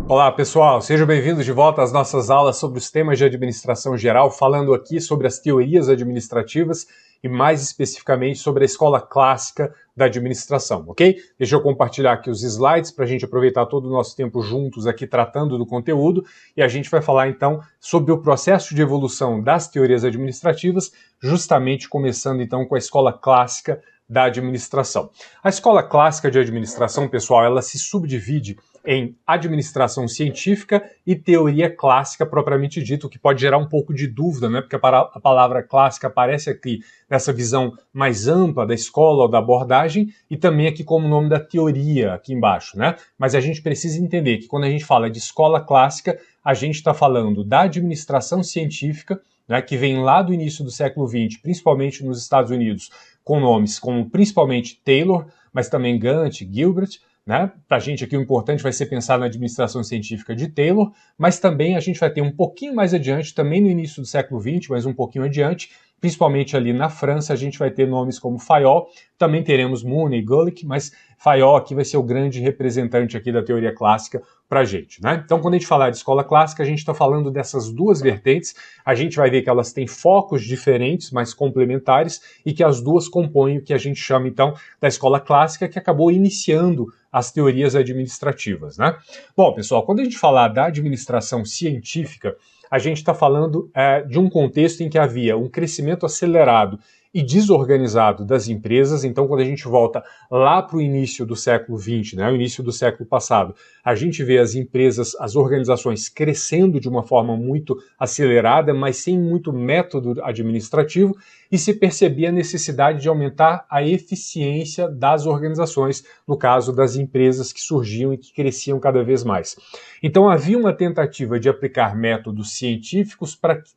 Olá pessoal, sejam bem-vindos de volta às nossas aulas sobre os temas de administração geral, falando aqui sobre as teorias administrativas e mais especificamente sobre a escola clássica da administração, ok? Deixa eu compartilhar aqui os slides para a gente aproveitar todo o nosso tempo juntos aqui tratando do conteúdo e a gente vai falar então sobre o processo de evolução das teorias administrativas, justamente começando então com a escola clássica da administração. A escola clássica de administração, pessoal, ela se subdivide em administração científica e teoria clássica propriamente dito, que pode gerar um pouco de dúvida, né? Porque a palavra clássica aparece aqui nessa visão mais ampla da escola ou da abordagem e também aqui como nome da teoria aqui embaixo, né? Mas a gente precisa entender que quando a gente fala de escola clássica, a gente está falando da administração científica, né, que vem lá do início do século XX, principalmente nos Estados Unidos, com nomes como principalmente Taylor, mas também Gantt, Gilbert, né? Para a gente aqui o importante vai ser pensar na administração científica de Taylor, mas também a gente vai ter um pouquinho mais adiante, também no início do século XX, mas um pouquinho adiante, principalmente ali na França, a gente vai ter nomes como Fayol, também teremos Mooney e Gulick, mas Fayol aqui vai ser o grande representante aqui da teoria clássica para a gente, né? Então, quando a gente falar de escola clássica, a gente está falando dessas duas vertentes, a gente vai ver que elas têm focos diferentes, mas complementares, e que as duas compõem o que a gente chama, então, da escola clássica, que acabou iniciando as teorias administrativas, né? Bom, pessoal, quando a gente falar da administração científica, a gente está falando de um contexto em que havia um crescimento acelerado e desorganizado das empresas. Então, quando a gente volta lá para o início do século XX, né, o início do século passado, a gente vê as empresas, as organizações crescendo de uma forma muito acelerada, mas sem muito método administrativo, e se percebia a necessidade de aumentar a eficiência das organizações, no caso das empresas que surgiam e que cresciam cada vez mais. Então, havia uma tentativa de aplicar métodos científicos para que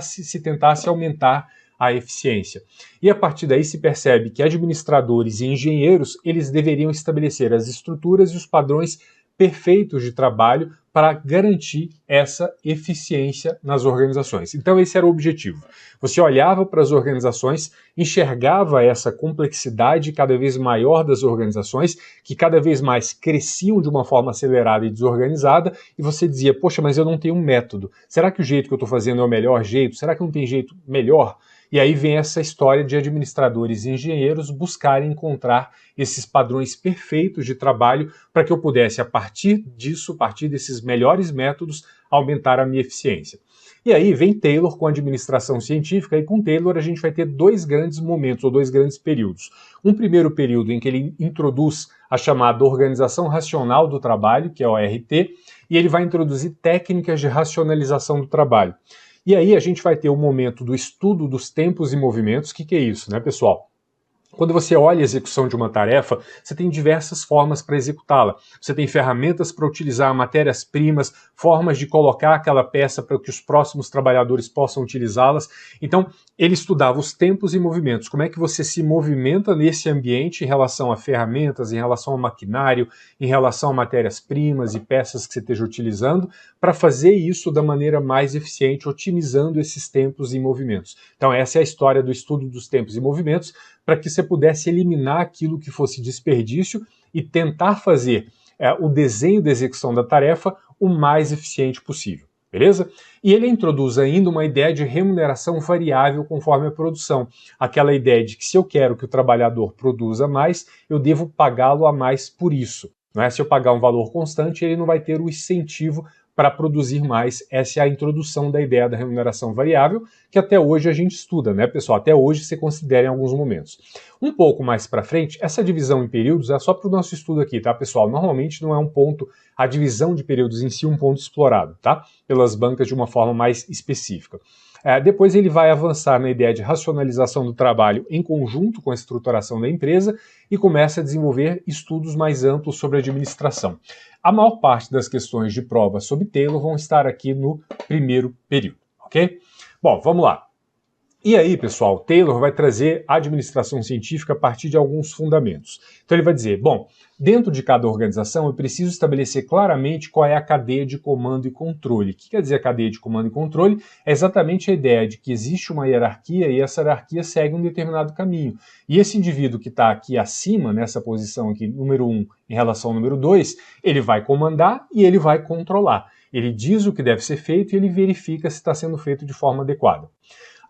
se tentasse aumentar a eficiência. E a partir daí se percebe que administradores e engenheiros, eles deveriam estabelecer as estruturas e os padrões perfeitos de trabalho para garantir essa eficiência nas organizações. Então esse era o objetivo. Você olhava para as organizações, enxergava essa complexidade cada vez maior das organizações, que cada vez mais cresciam de uma forma acelerada e desorganizada, e você dizia, poxa, mas eu não tenho um método. Será que o jeito que eu estou fazendo é o melhor jeito? Será que não tem jeito melhor? E aí vem essa história de administradores e engenheiros buscarem encontrar esses padrões perfeitos de trabalho para que eu pudesse, a partir disso, a partir desses melhores métodos, aumentar a minha eficiência. E aí vem Taylor com a administração científica, e com Taylor a gente vai ter dois grandes momentos, ou dois grandes períodos. Um primeiro período em que ele introduz a chamada organização racional do trabalho, que é o ORT, e ele vai introduzir técnicas de racionalização do trabalho. E aí a gente vai ter o momento do estudo dos tempos e movimentos. O que é isso, né, pessoal? Quando você olha a execução de uma tarefa, você tem diversas formas para executá-la. Você tem ferramentas para utilizar matérias-primas, formas de colocar aquela peça para que os próximos trabalhadores possam utilizá-las. Então, ele estudava os tempos e movimentos. Como é que você se movimenta nesse ambiente em relação a ferramentas, em relação a maquinário, em relação a matérias-primas e peças que você esteja utilizando, para fazer isso da maneira mais eficiente, otimizando esses tempos e movimentos. Então, essa é a história do estudo dos tempos e movimentos, para que você pudesse eliminar aquilo que fosse desperdício e tentar fazer o desenho da execução da tarefa o mais eficiente possível, beleza? E ele introduz ainda uma ideia de remuneração variável conforme a produção. Aquela ideia de que se eu quero que o trabalhador produza mais, eu devo pagá-lo a mais por isso. Não é? Se eu pagar um valor constante, ele não vai ter o incentivo para produzir mais. Essa é a introdução da ideia da remuneração variável, que até hoje a gente estuda, né, pessoal? Até hoje se considera em alguns momentos. Um pouco mais para frente, essa divisão em períodos é só para o nosso estudo aqui, tá, pessoal? Normalmente não é um ponto, a divisão de períodos em si, um ponto explorado, tá? Pelas bancas de uma forma mais específica. Depois ele vai avançar na ideia de racionalização do trabalho em conjunto com a estruturação da empresa e começa a desenvolver estudos mais amplos sobre administração. A maior parte das questões de prova sobre Taylor vão estar aqui no primeiro período, ok? Bom, vamos lá. E aí, pessoal, Taylor vai trazer a administração científica a partir de alguns fundamentos. Então ele vai dizer, bom, dentro de cada organização eu preciso estabelecer claramente qual é a cadeia de comando e controle. O que quer dizer a cadeia de comando e controle? É exatamente a ideia de que existe uma hierarquia e essa hierarquia segue um determinado caminho. E esse indivíduo que está aqui acima, nessa posição aqui, número 1 em relação ao número 2, ele vai comandar e ele vai controlar. Ele diz o que deve ser feito e ele verifica se está sendo feito de forma adequada.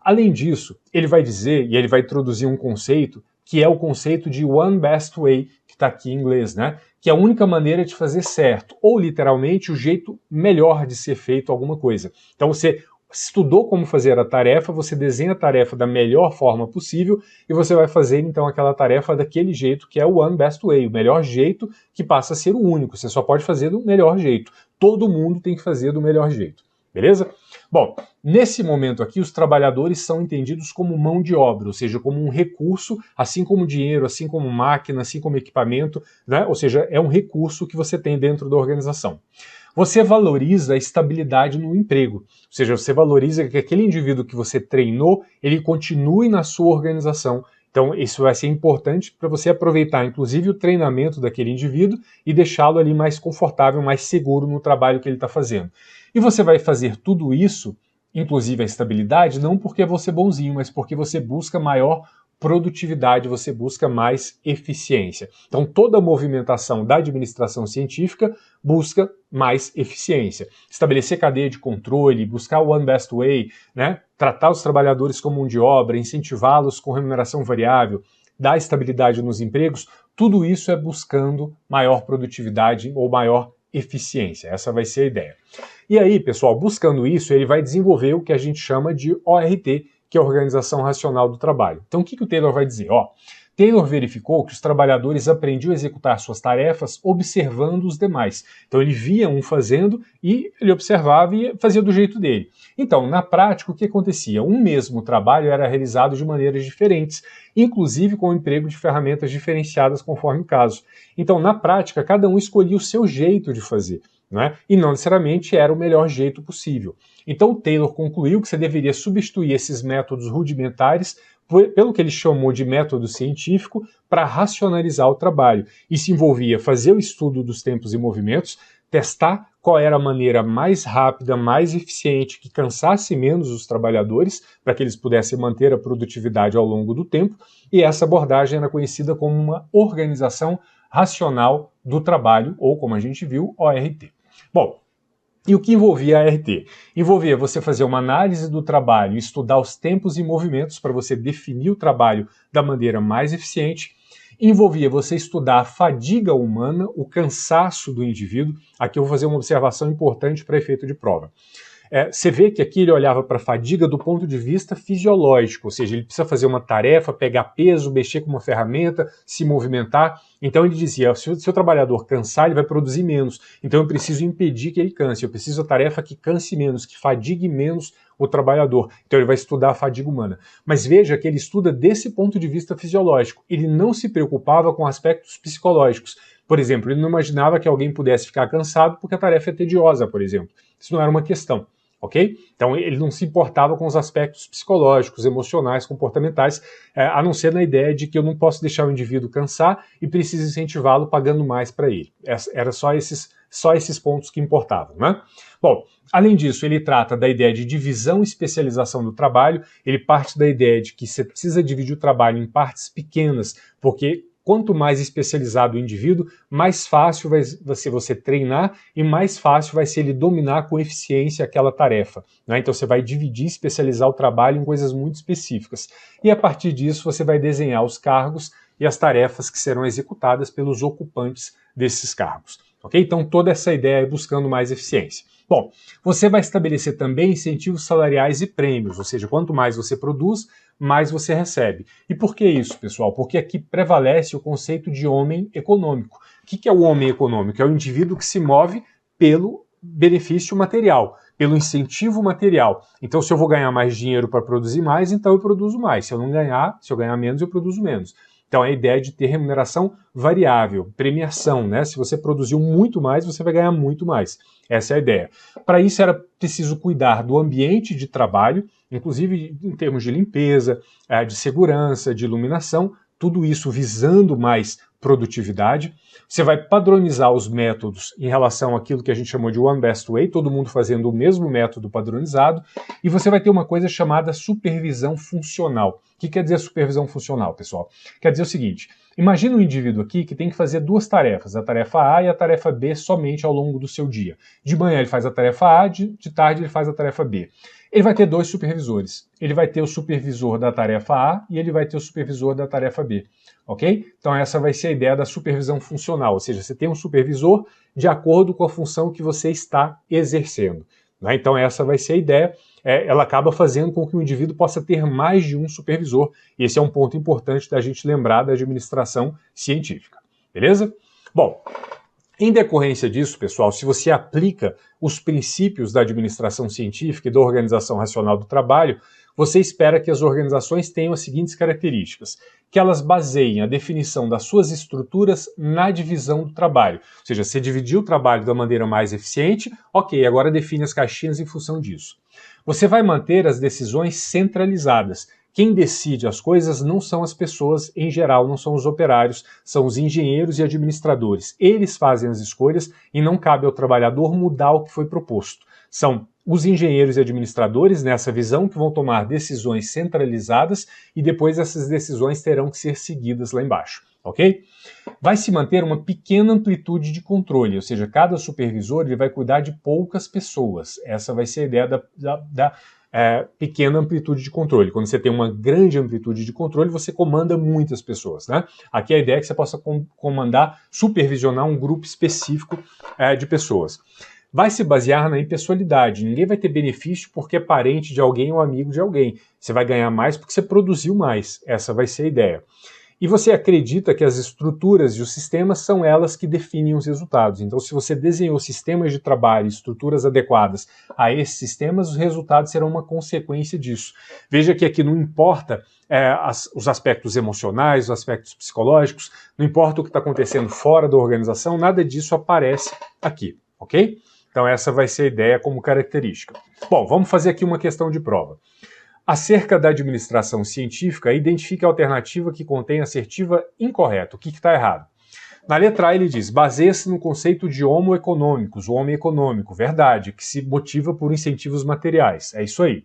Além disso, ele vai dizer, e ele vai introduzir um conceito, que é o conceito de one best way, que está aqui em inglês, né? Que é a única maneira de fazer certo, ou literalmente o jeito melhor de ser feito alguma coisa. Então você estudou como fazer a tarefa, você desenha a tarefa da melhor forma possível e você vai fazer então aquela tarefa daquele jeito que é o one best way, o melhor jeito que passa a ser o único. Você só pode fazer do melhor jeito. Todo mundo tem que fazer do melhor jeito. Beleza? Bom, nesse momento aqui, os trabalhadores são entendidos como mão de obra, ou seja, como um recurso, assim como dinheiro, assim como máquina, assim como equipamento, né? Ou seja, é um recurso que você tem dentro da organização. Você valoriza a estabilidade no emprego, ou seja, você valoriza que aquele indivíduo que você treinou, ele continue na sua organização. Então, isso vai ser importante para você aproveitar, inclusive, o treinamento daquele indivíduo e deixá-lo ali mais confortável, mais seguro no trabalho que ele está fazendo. E você vai fazer tudo isso, inclusive a estabilidade, não porque é você bonzinho, mas porque você busca maior produtividade, você busca mais eficiência. Então, toda a movimentação da administração científica busca mais eficiência. Estabelecer cadeia de controle, buscar o one best way, né? Tratar os trabalhadores como mão de obra, incentivá-los com remuneração variável, dar estabilidade nos empregos, tudo isso é buscando maior produtividade ou maior eficiência. Essa vai ser a ideia. E aí, pessoal, buscando isso, ele vai desenvolver o que a gente chama de ORT, que é a Organização Racional do Trabalho. Então, o que o Taylor vai dizer? Taylor verificou que os trabalhadores aprendiam a executar suas tarefas observando os demais. Então ele via um fazendo e ele observava e fazia do jeito dele. Então, na prática, o que acontecia? Um mesmo trabalho era realizado de maneiras diferentes, inclusive com o emprego de ferramentas diferenciadas conforme o caso. Então, na prática, cada um escolhia o seu jeito de fazer, né? E não necessariamente era o melhor jeito possível. Então, Taylor concluiu que você deveria substituir esses métodos rudimentares pelo que ele chamou de método científico para racionalizar o trabalho. Isso envolvia fazer o estudo dos tempos e movimentos, testar qual era a maneira mais rápida, mais eficiente, que cansasse menos os trabalhadores, para que eles pudessem manter a produtividade ao longo do tempo, e essa abordagem era conhecida como uma organização racional do trabalho, ou como a gente viu, ORT. Bom, e o que envolvia a ART? Envolvia você fazer uma análise do trabalho, estudar os tempos e movimentos para você definir o trabalho da maneira mais eficiente. Envolvia você estudar a fadiga humana, o cansaço do indivíduo. Aqui eu vou fazer uma observação importante para efeito de prova. Você vê que aqui ele olhava para a fadiga do ponto de vista fisiológico, ou seja, ele precisa fazer uma tarefa, pegar peso, mexer com uma ferramenta, se movimentar. Então ele dizia, se o trabalhador cansar, ele vai produzir menos. Então eu preciso impedir que ele canse, eu preciso da tarefa que canse menos, que fadigue menos o trabalhador. Então ele vai estudar a fadiga humana. Mas veja que ele estuda desse ponto de vista fisiológico. Ele não se preocupava com aspectos psicológicos. Por exemplo, ele não imaginava que alguém pudesse ficar cansado porque a tarefa é tediosa, por exemplo. Isso não era uma questão. Ok? Então ele não se importava com os aspectos psicológicos, emocionais, comportamentais, a não ser na ideia de que eu não posso deixar o indivíduo cansar e preciso incentivá-lo pagando mais para ele. Era só esses pontos que importavam, né? Bom, além disso, ele trata da ideia de divisão e especialização do trabalho, ele parte da ideia de que você precisa dividir o trabalho em partes pequenas, porque quanto mais especializado o indivíduo, mais fácil vai ser você treinar e mais fácil vai ser ele dominar com eficiência aquela tarefa, né? Então você vai dividir, especializar o trabalho em coisas muito específicas. E a partir disso você vai desenhar os cargos e as tarefas que serão executadas pelos ocupantes desses cargos. Ok? Então toda essa ideia é buscando mais eficiência. Bom, você vai estabelecer também incentivos salariais e prêmios, ou seja, quanto mais você produz, mais você recebe. E por que isso, pessoal? Porque aqui prevalece o conceito de homem econômico. O que é o homem econômico? É o indivíduo que se move pelo benefício material, pelo incentivo material. Então, se eu vou ganhar mais dinheiro para produzir mais, então eu produzo mais. Se eu ganhar menos, eu produzo menos. Então, é a ideia de ter remuneração variável, premiação, né? Se você produziu muito mais, você vai ganhar muito mais. Essa é a ideia. Para isso, era preciso cuidar do ambiente de trabalho, inclusive em termos de limpeza, de segurança, de iluminação, tudo isso visando mais produtividade. Você vai padronizar os métodos em relação àquilo que a gente chamou de One Best Way, todo mundo fazendo o mesmo método padronizado, e você vai ter uma coisa chamada supervisão funcional. O que quer dizer supervisão funcional, pessoal? Quer dizer o seguinte, imagina um indivíduo aqui que tem que fazer duas tarefas, a tarefa A e a tarefa B somente ao longo do seu dia. De manhã ele faz a tarefa A, de tarde ele faz a tarefa B. Ele vai ter dois supervisores. Ele vai ter o supervisor da tarefa A e ele vai ter o supervisor da tarefa B. Ok? Então essa vai ser a ideia da supervisão funcional, ou seja, você tem um supervisor de acordo com a função que você está exercendo. Né? Então essa vai ser a ideia. Ela acaba fazendo com que o indivíduo possa ter mais de um supervisor. E esse é um ponto importante da gente lembrar da administração científica. Beleza? Bom, em decorrência disso, pessoal, se você aplica os princípios da administração científica e da organização racional do trabalho, você espera que as organizações tenham as seguintes características: que elas baseiem a definição das suas estruturas na divisão do trabalho. Ou seja, você dividiu o trabalho da maneira mais eficiente, ok, agora define as caixinhas em função disso. Você vai manter as decisões centralizadas. Quem decide as coisas não são as pessoas em geral, não são os operários, são os engenheiros e administradores. Eles fazem as escolhas e não cabe ao trabalhador mudar o que foi proposto. São os engenheiros e administradores, nessa visão, que vão tomar decisões centralizadas e depois essas decisões terão que ser seguidas lá embaixo, ok? Vai se manter uma pequena amplitude de controle, ou seja, cada supervisor ele vai cuidar de poucas pessoas. Essa vai ser a ideia da pequena amplitude de controle. Quando você tem uma grande amplitude de controle, você comanda muitas pessoas, né? Aqui a ideia é que você possa comandar, supervisionar um grupo específico de pessoas. Vai se basear na impessoalidade. Ninguém vai ter benefício porque é parente de alguém ou amigo de alguém. Você vai ganhar mais porque você produziu mais. Essa vai ser a ideia. E você acredita que as estruturas e os sistemas são elas que definem os resultados. Então, se você desenhou sistemas de trabalho e estruturas adequadas a esses sistemas, os resultados serão uma consequência disso. Veja que aqui não importa os aspectos emocionais, os aspectos psicológicos, não importa o que está acontecendo fora da organização, nada disso aparece aqui, ok? Então essa vai ser a ideia como característica. Bom, vamos fazer aqui uma questão de prova. Acerca da administração científica, identifique a alternativa que contém assertiva incorreta. O que está errado? Na letra A ele diz, baseia-se no conceito de homo econômicos, o homem econômico, verdade, que se motiva por incentivos materiais. É isso aí.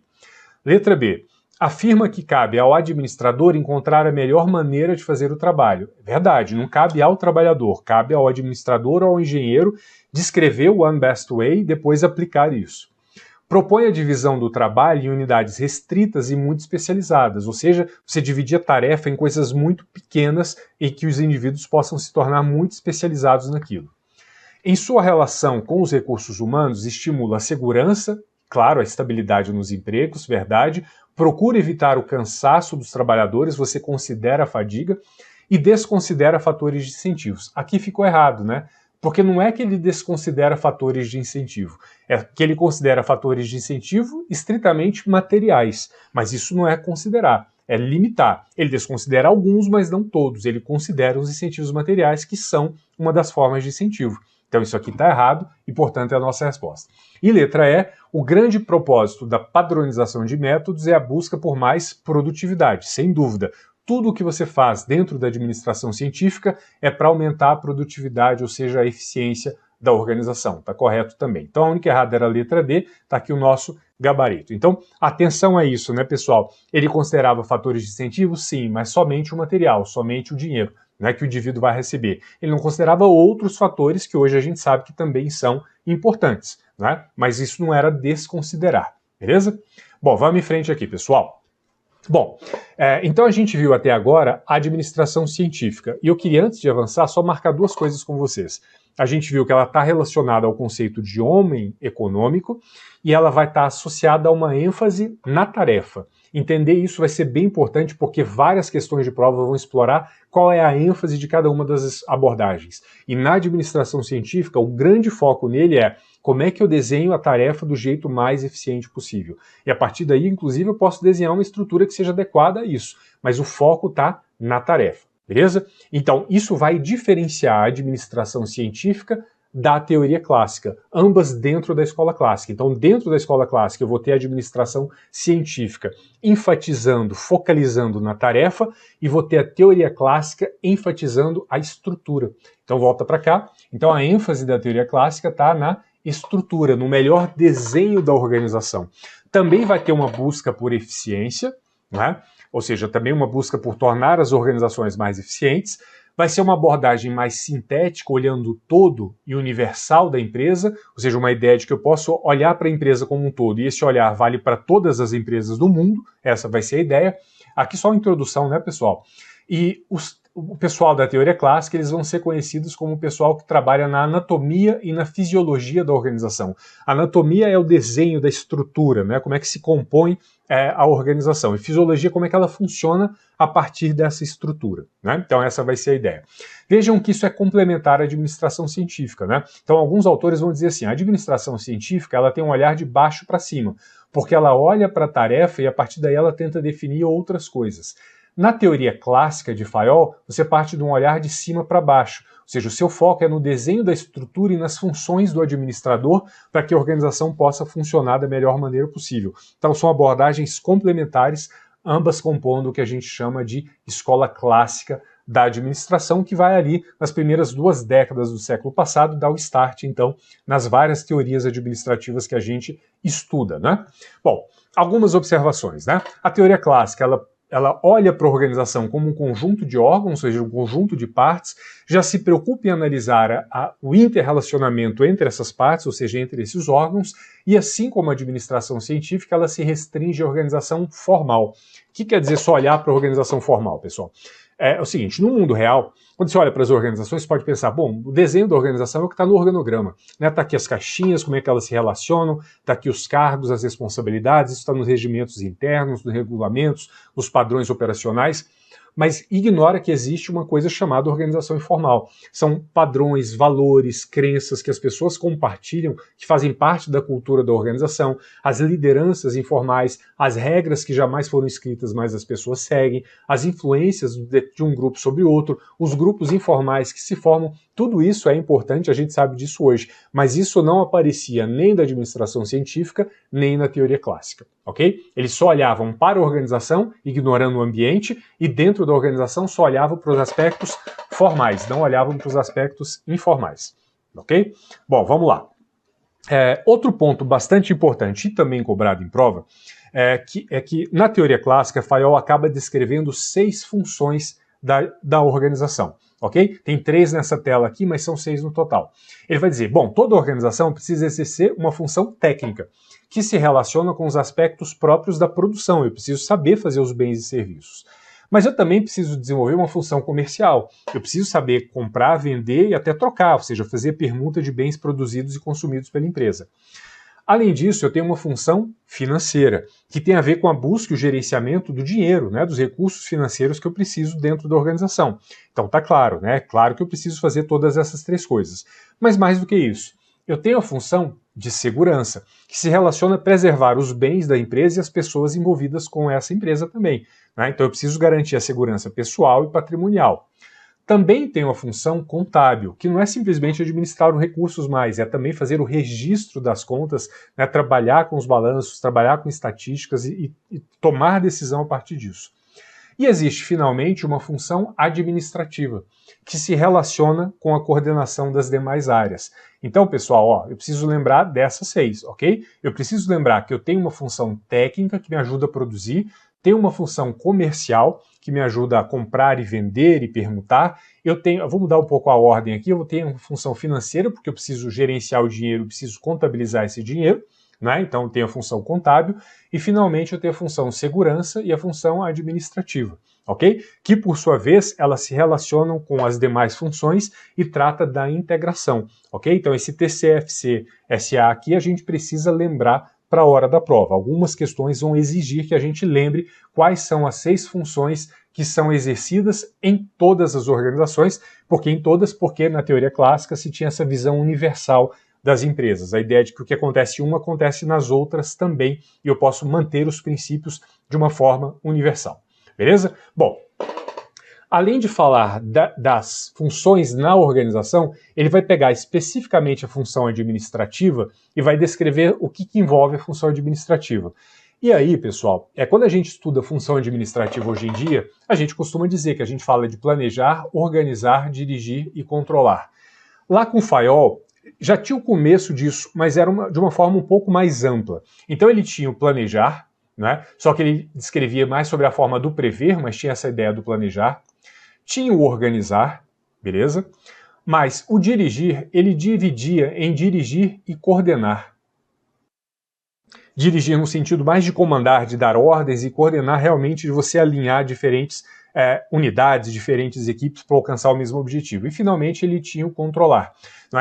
Letra B, afirma que cabe ao administrador encontrar a melhor maneira de fazer o trabalho. Verdade, não cabe ao trabalhador, cabe ao administrador ou ao engenheiro descrever o One Best Way e depois aplicar isso. Propõe a divisão do trabalho em unidades restritas e muito especializadas, ou seja, você divide a tarefa em coisas muito pequenas e que os indivíduos possam se tornar muito especializados naquilo. Em sua relação com os recursos humanos, estimula a segurança, claro, a estabilidade nos empregos, verdade, procura evitar o cansaço dos trabalhadores, você considera a fadiga e desconsidera fatores de incentivos. Aqui ficou errado, né? Porque não é que ele desconsidera fatores de incentivo, é que ele considera fatores de incentivo estritamente materiais, mas isso não é considerar, é limitar. Ele desconsidera alguns, mas não todos, ele considera os incentivos materiais, que são uma das formas de incentivo. Então isso aqui está errado e, portanto, é a nossa resposta. E letra E, o grande propósito da padronização de métodos é a busca por mais produtividade, sem dúvida. Tudo o que você faz dentro da administração científica é para aumentar a produtividade, ou seja, a eficiência da organização. Está correto também. Então a única errada era a letra D, está aqui o nosso gabarito. Então, atenção a isso, né, pessoal? Ele considerava fatores de incentivo? Sim, mas somente o material, somente o dinheiro, né, que o indivíduo vai receber. Ele não considerava outros fatores que hoje a gente sabe que também são importantes, né? Mas isso não era desconsiderar, beleza? Bom, vamos em frente aqui, pessoal. Bom, então a gente viu até agora a administração científica, e eu queria, antes de avançar, só marcar duas coisas com vocês. A gente viu que ela está relacionada ao conceito de homem econômico e ela vai estar associada a uma ênfase na tarefa. Entender isso vai ser bem importante porque várias questões de prova vão explorar qual é a ênfase de cada uma das abordagens. E na administração científica, o grande foco nele é como é que eu desenho a tarefa do jeito mais eficiente possível. E a partir daí, inclusive, eu posso desenhar uma estrutura que seja adequada a isso. Mas o foco está na tarefa, Beleza? Então, isso vai diferenciar a administração científica da teoria clássica, ambas dentro da escola clássica. Então, dentro da escola clássica, eu vou ter a administração científica enfatizando, focalizando na tarefa, e vou ter a teoria clássica enfatizando a estrutura. Então, volta para cá. Então, a ênfase da teoria clássica está na estrutura, no melhor desenho da organização. Também vai ter uma busca por eficiência, né? Ou seja, também uma busca por tornar as organizações mais eficientes. Vai ser uma abordagem mais sintética, olhando o todo e universal da empresa, ou seja, uma ideia de que eu posso olhar para a empresa como um todo, e esse olhar vale para todas as empresas do mundo, essa vai ser a ideia. Aqui só uma introdução, né, pessoal? E o pessoal da teoria clássica, eles vão ser conhecidos como o pessoal que trabalha na anatomia e na fisiologia da organização. A anatomia é o desenho da estrutura, né? Como é que se compõe a organização. E fisiologia, como é que ela funciona a partir dessa estrutura, né? Então essa vai ser a ideia. Vejam que isso é complementar à administração científica, né? Então alguns autores vão dizer assim, a administração científica ela tem um olhar de baixo para cima, porque ela olha para a tarefa e a partir daí ela tenta definir outras coisas. Na teoria clássica de Fayol, você parte de um olhar de cima para baixo, ou seja, o seu foco é no desenho da estrutura e nas funções do administrador para que a organização possa funcionar da melhor maneira possível. Então são abordagens complementares, ambas compondo o que a gente chama de escola clássica da administração, que vai ali nas primeiras 2 décadas do século passado dar o start, então, nas várias teorias administrativas que a gente estuda, né? Bom, algumas observações, né? A teoria clássica, ela olha para a organização como um conjunto de órgãos, ou seja, um conjunto de partes, já se preocupa em analisar o interrelacionamento entre essas partes, ou seja, entre esses órgãos, e assim como a administração científica, ela se restringe à organização formal. O que quer dizer só olhar para a organização formal, pessoal? É o seguinte, no mundo real, quando você olha para as organizações, você pode pensar, bom, o desenho da organização é o que está no organograma, né? Tá aqui as caixinhas, como é que elas se relacionam, tá aqui os cargos, as responsabilidades, isso está nos regimentos internos, nos regulamentos, nos padrões operacionais, mas ignora que existe uma coisa chamada organização informal. São padrões, valores, crenças que as pessoas compartilham, que fazem parte da cultura da organização, as lideranças informais, as regras que jamais foram escritas, mas as pessoas seguem, as influências de um grupo sobre outro, os grupos informais que se formam, tudo isso é importante, a gente sabe disso hoje, mas isso não aparecia nem da administração científica, nem na teoria clássica, ok? Eles só olhavam para a organização, ignorando o ambiente, e dentro da organização só olhavam para os aspectos formais, não olhavam para os aspectos informais, ok? Bom, vamos lá. Outro ponto bastante importante e também cobrado em prova é que na teoria clássica, Fayol acaba descrevendo 6 funções da organização. Ok? Tem 3 nessa tela aqui, mas são 6 no total. Ele vai dizer, bom, toda organização precisa exercer uma função técnica, que se relaciona com os aspectos próprios da produção. Eu preciso saber fazer os bens e serviços. Mas eu também preciso desenvolver uma função comercial. Eu preciso saber comprar, vender e até trocar, ou seja, fazer permuta de bens produzidos e consumidos pela empresa. Além disso, eu tenho uma função financeira, que tem a ver com a busca e o gerenciamento do dinheiro, né, dos recursos financeiros que eu preciso dentro da organização. Então tá claro, né? Claro que eu preciso fazer todas essas 3 coisas. Mas mais do que isso, eu tenho a função de segurança, que se relaciona a preservar os bens da empresa e as pessoas envolvidas com essa empresa também, né? Então eu preciso garantir a segurança pessoal e patrimonial. Também tem uma função contábil, que não é simplesmente administrar os recursos mais, é também fazer o registro das contas, né, trabalhar com os balanços, trabalhar com estatísticas e tomar decisão a partir disso. E existe, finalmente, uma função administrativa, que se relaciona com a coordenação das demais áreas. Então, pessoal, eu preciso lembrar dessas 6, ok? Eu preciso lembrar que eu tenho uma função técnica que me ajuda a produzir, tenho uma função comercial, que me ajuda a comprar e vender e permutar. Eu vou mudar um pouco a ordem aqui, eu tenho uma função financeira, porque eu preciso gerenciar o dinheiro, preciso contabilizar esse dinheiro, né? Então eu tenho a função contábil, e finalmente eu tenho a função segurança e a função administrativa, ok? Que por sua vez, elas se relacionam com as demais funções e trata da integração, ok? Então esse TCFC-SA aqui a gente precisa lembrar para a hora da prova. Algumas questões vão exigir que a gente lembre quais são as 6 funções que são exercidas em todas as organizações, porque na teoria clássica se tinha essa visão universal das empresas, a ideia de que o que acontece em uma acontece nas outras também, e eu posso manter os princípios de uma forma universal. Beleza? Bom, além de falar das funções na organização, ele vai pegar especificamente a função administrativa e vai descrever o que envolve a função administrativa. E aí, pessoal, quando a gente estuda função administrativa hoje em dia, a gente costuma dizer que a gente fala de planejar, organizar, dirigir e controlar. Lá com o Fayol, já tinha o começo disso, mas era de uma forma um pouco mais ampla. Então ele tinha o planejar, né? Só que ele descrevia mais sobre a forma do prever, mas tinha essa ideia do planejar. Tinha o organizar, beleza? Mas o dirigir, ele dividia em dirigir e coordenar. Dirigir no sentido mais de comandar, de dar ordens, e coordenar realmente de você alinhar diferentes unidades, diferentes equipes para alcançar o mesmo objetivo. E finalmente ele tinha o controlar.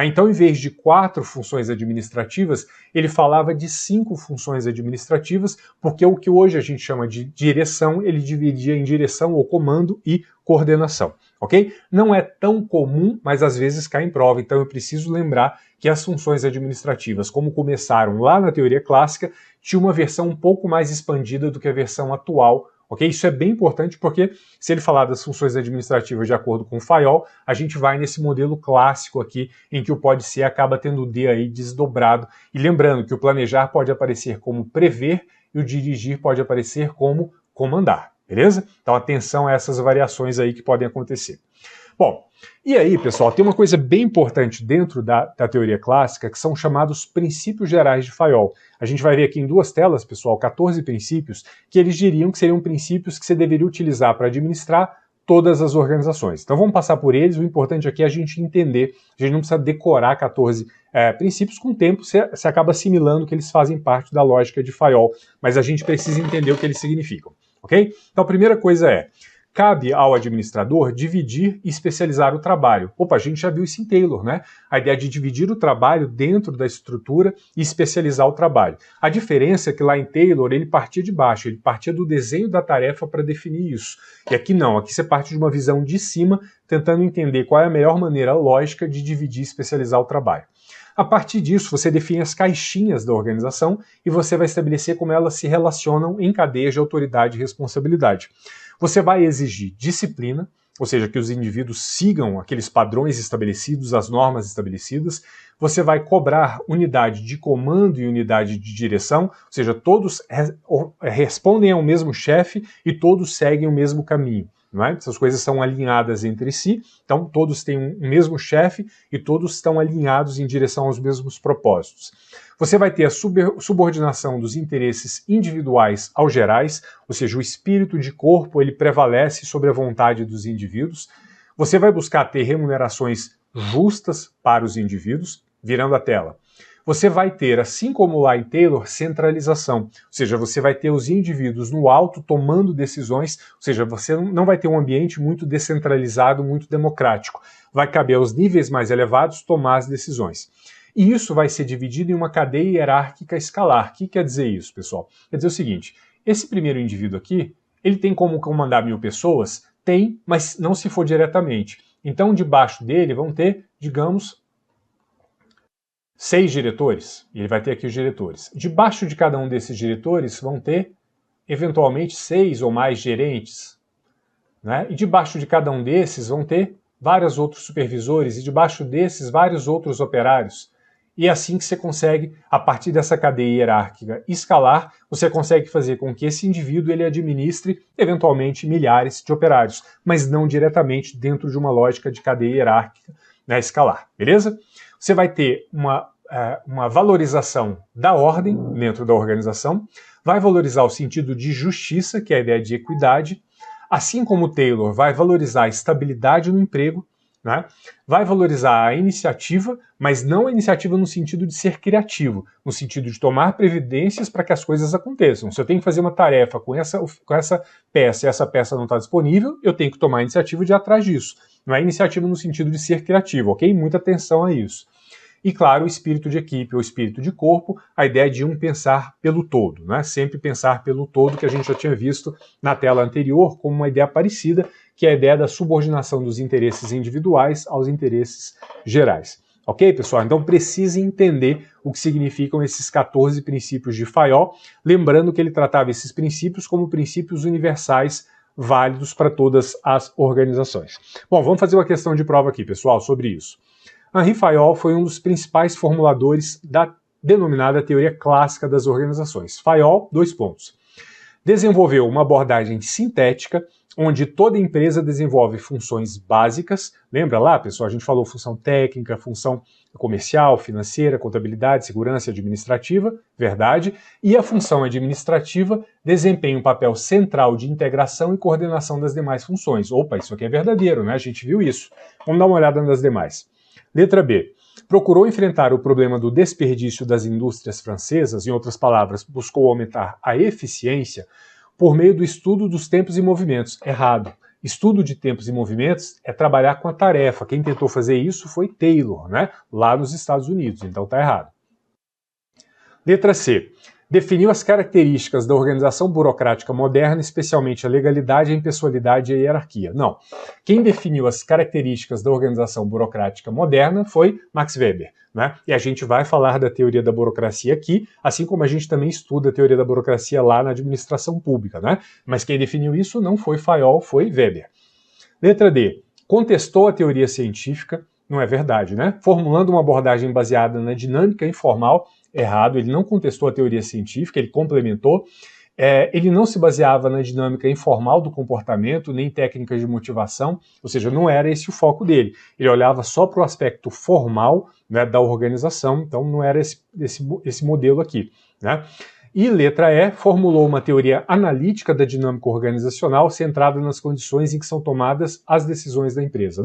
Então, em vez de 4 funções administrativas, ele falava de 5 funções administrativas, porque o que hoje a gente chama de direção, ele dividia em direção ou comando e coordenação, ok? Não é tão comum, mas às vezes cai em prova, então eu preciso lembrar que as funções administrativas, como começaram lá na teoria clássica, tinha uma versão um pouco mais expandida do que a versão atual. Okay? Isso é bem importante porque, se ele falar das funções administrativas de acordo com o Fayol, a gente vai nesse modelo clássico aqui, em que o pode ser acaba tendo o D aí desdobrado. E lembrando que o planejar pode aparecer como prever e o dirigir pode aparecer como comandar, beleza? Então atenção a essas variações aí que podem acontecer. Bom, e aí, pessoal, tem uma coisa bem importante dentro da teoria clássica, que são chamados princípios gerais de Fayol. A gente vai ver aqui em 2 telas, pessoal, 14 princípios, que eles diriam que seriam princípios que você deveria utilizar para administrar todas as organizações. Então vamos passar por eles, o importante aqui é a gente entender, a gente não precisa decorar 14 princípios, com o tempo você acaba assimilando que eles fazem parte da lógica de Fayol, mas a gente precisa entender o que eles significam, ok? Então a primeira coisa é: cabe ao administrador dividir e especializar o trabalho. Opa, a gente já viu isso em Taylor, né? A ideia de dividir o trabalho dentro da estrutura e especializar o trabalho. A diferença é que lá em Taylor ele partia de baixo, ele partia do desenho da tarefa para definir isso. E aqui não, aqui você parte de uma visão de cima, tentando entender qual é a melhor maneira lógica de dividir e especializar o trabalho. A partir disso, você define as caixinhas da organização e você vai estabelecer como elas se relacionam em cadeias de autoridade e responsabilidade. Você vai exigir disciplina, ou seja, que os indivíduos sigam aqueles padrões estabelecidos, as normas estabelecidas. Você vai cobrar unidade de comando e unidade de direção, ou seja, todos respondem ao mesmo chefe e todos seguem o mesmo caminho. Não é? Essas coisas são alinhadas entre si, então todos têm um mesmo chefe e todos estão alinhados em direção aos mesmos propósitos. Você vai ter a subordinação dos interesses individuais aos gerais, ou seja, o espírito de corpo ele prevalece sobre a vontade dos indivíduos. Você vai buscar ter remunerações justas para os indivíduos, virando a tela. Você vai ter, assim como lá em Taylor, centralização, ou seja, você vai ter os indivíduos no alto tomando decisões, ou seja, você não vai ter um ambiente muito descentralizado, muito democrático. Vai caber aos níveis mais elevados tomar as decisões. E isso vai ser dividido em uma cadeia hierárquica escalar. O que quer dizer isso, pessoal? Quer dizer o seguinte: esse primeiro indivíduo aqui, ele tem como comandar 1000 pessoas? Tem, mas não se for diretamente. Então, debaixo dele vão ter, digamos, 6 diretores, e ele vai ter aqui os diretores. Debaixo de cada um desses diretores vão ter, eventualmente, 6 ou mais gerentes. Né? E debaixo de cada um desses vão ter vários outros supervisores, e debaixo desses, vários outros operários. E é assim que você consegue, a partir dessa cadeia hierárquica escalar, você consegue fazer com que esse indivíduo ele administre, eventualmente, milhares de operários, mas não diretamente dentro de uma lógica de cadeia hierárquica, né, escalar. Beleza? Você vai ter uma valorização da ordem dentro da organização, vai valorizar o sentido de justiça, que é a ideia de equidade, assim como o Taylor vai valorizar a estabilidade no emprego, né? Vai valorizar a iniciativa, mas não a iniciativa no sentido de ser criativo, no sentido de tomar previdências para que as coisas aconteçam. Se eu tenho que fazer uma tarefa com essa peça e essa peça não está disponível, eu tenho que tomar a iniciativa de ir atrás disso. Não é iniciativa no sentido de ser criativo, ok? Muita atenção a isso. E, claro, o espírito de equipe ou espírito de corpo, a ideia de pensar pelo todo, né? Sempre pensar pelo todo, que a gente já tinha visto na tela anterior como uma ideia parecida, que é a ideia da subordinação dos interesses individuais aos interesses gerais. Ok, pessoal? Então precisa entender o que significam esses 14 princípios de Fayol, lembrando que ele tratava esses princípios como princípios universais válidos para todas as organizações. Bom, vamos fazer uma questão de prova aqui, pessoal, sobre isso. Henri Fayol foi um dos principais formuladores da denominada teoria clássica das organizações. Fayol, 2 pontos. Desenvolveu uma abordagem sintética, onde toda empresa desenvolve funções básicas. Lembra lá, pessoal, a gente falou função técnica, função comercial, financeira, contabilidade, segurança administrativa, verdade, e a função administrativa desempenha um papel central de integração e coordenação das demais funções. Opa, isso aqui é verdadeiro, né? A gente viu isso. Vamos dar uma olhada nas demais. Letra B. Procurou enfrentar o problema do desperdício das indústrias francesas, em outras palavras, buscou aumentar a eficiência por meio do estudo dos tempos e movimentos. Errado. Estudo de tempos e movimentos é trabalhar com a tarefa. Quem tentou fazer isso foi Taylor, né? Lá nos Estados Unidos, então está errado. Letra C. Definiu as características da organização burocrática moderna, especialmente a legalidade, a impessoalidade e a hierarquia. Não. Quem definiu as características da organização burocrática moderna foi Max Weber, né? E a gente vai falar da teoria da burocracia aqui, assim como a gente também estuda a teoria da burocracia lá na administração pública, né? Mas quem definiu isso não foi Fayol, foi Weber. Letra D. Contestou a teoria científica. Não é verdade, né? Formulando uma abordagem baseada na dinâmica informal. Errado, ele não contestou a teoria científica, ele complementou. Ele não se baseava na dinâmica informal do comportamento, nem técnicas de motivação, ou seja, não era esse o foco dele. Ele olhava só para o aspecto formal, né, da organização, então não era esse modelo aqui, né? E letra E, formulou uma teoria analítica da dinâmica organizacional centrada nas condições em que são tomadas as decisões da empresa.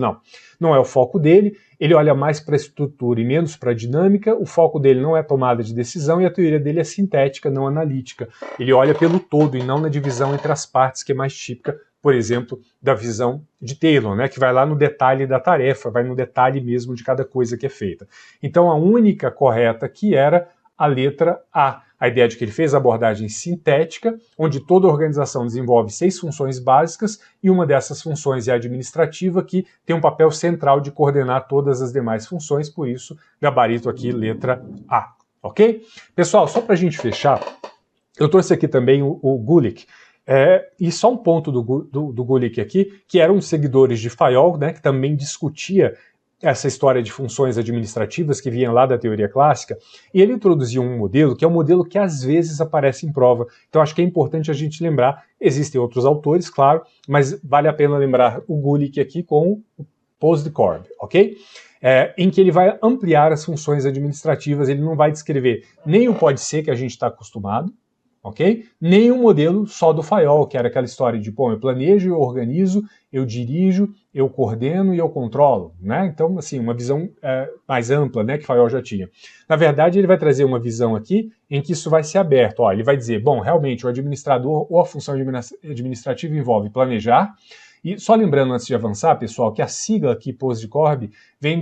Não é o foco dele, ele olha mais para a estrutura e menos para a dinâmica, o foco dele não é tomada de decisão e a teoria dele é sintética, não analítica. Ele olha pelo todo e não na divisão entre as partes, que é mais típica, por exemplo, da visão de Taylor, né, que vai lá no detalhe da tarefa, vai no detalhe mesmo de cada coisa que é feita. Então a única correta aqui era a letra A. A ideia de que ele fez a abordagem sintética, onde toda organização desenvolve 6 funções básicas e uma dessas funções é a administrativa, que tem um papel central de coordenar todas as demais funções, por isso, gabarito aqui, letra A. Ok? Pessoal, só para a gente fechar, eu trouxe aqui também o Gulick. E só um ponto do Gulick aqui, que eram seguidores de Fayol, né, que também discutia essa história de funções administrativas que vinha lá da teoria clássica, e ele introduziu um modelo que é um modelo que às vezes aparece em prova. Então acho que é importante a gente lembrar, existem outros autores, claro, mas vale a pena lembrar o Gulick aqui com o Posdkorb, ok? Em que ele vai ampliar as funções administrativas, ele não vai descrever nem o pode ser que a gente está acostumado, ok? Nem um modelo só do Fayol, que era aquela história de, bom, eu planejo, eu organizo, eu dirijo, eu coordeno e eu controlo, né? Então, assim, uma visão mais ampla, né, que Fayol já tinha. Na verdade, ele vai trazer uma visão aqui em que isso vai ser aberto. Ó, ele vai dizer, bom, realmente o administrador ou a função administrativa envolve planejar. E só lembrando antes de avançar, pessoal, que a sigla aqui, Posdkorb, vem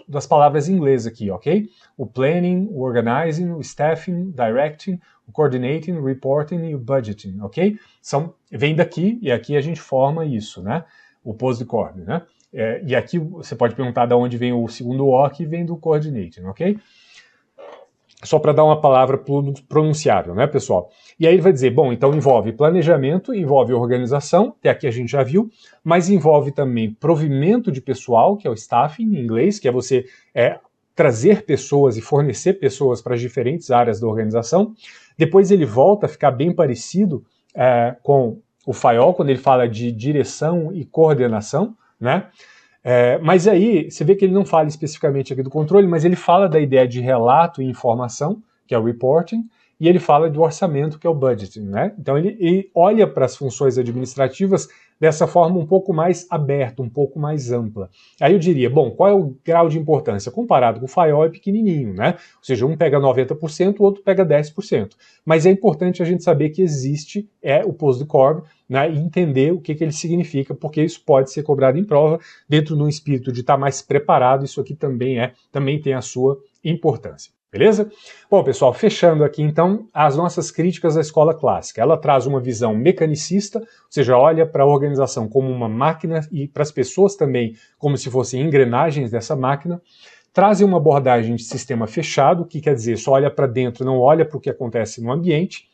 das palavras em inglês aqui, ok? O planning, o organizing, o staffing, directing, o coordinating, o reporting e o budgeting, ok? Vem daqui, e aqui a gente forma isso, né? O Posdkorb, né? E aqui você pode perguntar de onde vem o segundo O, que vem do coordinating, ok? Só para dar uma palavra pronunciável, né, pessoal? E aí ele vai dizer, bom, então envolve planejamento, envolve organização, até aqui a gente já viu, mas envolve também provimento de pessoal, que é o staffing em inglês, que é você trazer pessoas e fornecer pessoas para as diferentes áreas da organização. Depois ele volta a ficar bem parecido com o Fayol, quando ele fala de direção e coordenação, né? Mas aí, você vê que ele não fala especificamente aqui do controle, mas ele fala da ideia de relato e informação, que é o reporting, e ele fala do orçamento, que é o budgeting, né? Então ele olha para as funções administrativas dessa forma um pouco mais aberta, um pouco mais ampla. Aí eu diria, bom, qual é o grau de importância? Comparado com o Fayol é pequenininho, né? Ou seja, um pega 90%, o outro pega 10%. Mas é importante a gente saber que existe o Posdkorb, né, e entender o que ele significa, porque isso pode ser cobrado em prova, dentro de um espírito de estar mais preparado, isso aqui também tem a sua importância. Beleza? Bom, pessoal, fechando aqui então as nossas críticas à escola clássica. Ela traz uma visão mecanicista, ou seja, olha para a organização como uma máquina e para as pessoas também como se fossem engrenagens dessa máquina. Trazem uma abordagem de sistema fechado, que quer dizer, só olha para dentro, não olha para o que acontece no ambiente.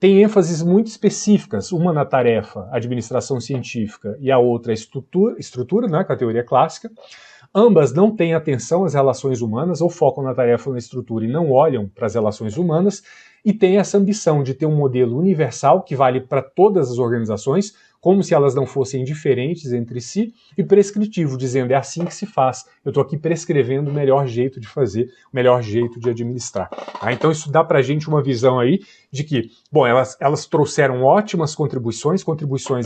tem ênfases muito específicas, uma na tarefa administração científica e a outra estrutura, né, com a teoria clássica. Ambas não têm atenção às relações humanas, ou focam na tarefa ou na estrutura e não olham para as relações humanas, e tem essa ambição de ter um modelo universal que vale para todas as organizações, como se elas não fossem diferentes entre si, e prescritivo, dizendo é assim que se faz, eu estou aqui prescrevendo o melhor jeito de fazer, o melhor jeito de administrar. Então isso dá para a gente uma visão aí de que, bom, elas trouxeram ótimas contribuições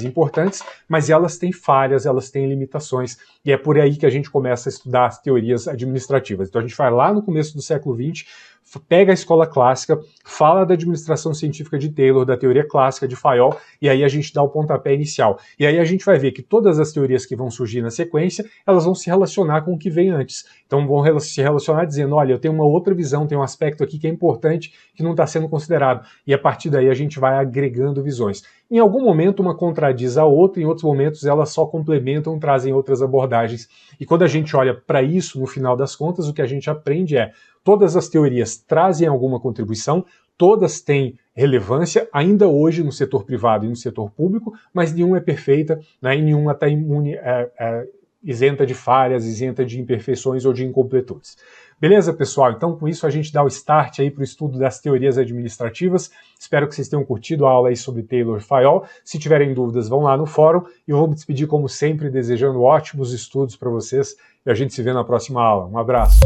importantes, mas elas têm falhas, elas têm limitações, e é por aí que a gente começa a estudar as teorias administrativas. Então a gente vai lá no começo do século XX, pega a escola clássica, fala da administração científica de Taylor, da teoria clássica de Fayol, e aí a gente dá o pontapé inicial. E aí a gente vai ver que todas as teorias que vão surgir na sequência, elas vão se relacionar com o que vem antes. Então vão se relacionar dizendo, olha, eu tenho uma outra visão, tem um aspecto aqui que é importante, que não está sendo considerado. E a partir daí a gente vai agregando visões. Em algum momento uma contradiz a outra, em outros momentos elas só complementam, trazem outras abordagens. E quando a gente olha para isso, no final das contas, o que a gente aprende é todas as teorias trazem alguma contribuição, todas têm relevância, ainda hoje no setor privado e no setor público, mas nenhuma é perfeita, né, e nenhuma está isenta de falhas, isenta de imperfeições ou de incompletudes. Beleza, pessoal? Então, com isso, a gente dá o start aí para o estudo das teorias administrativas. Espero que vocês tenham curtido a aula aí sobre Taylor e Fayol. Se tiverem dúvidas, vão lá no fórum. E eu vou me despedir, como sempre, desejando ótimos estudos para vocês. E a gente se vê na próxima aula. Um abraço!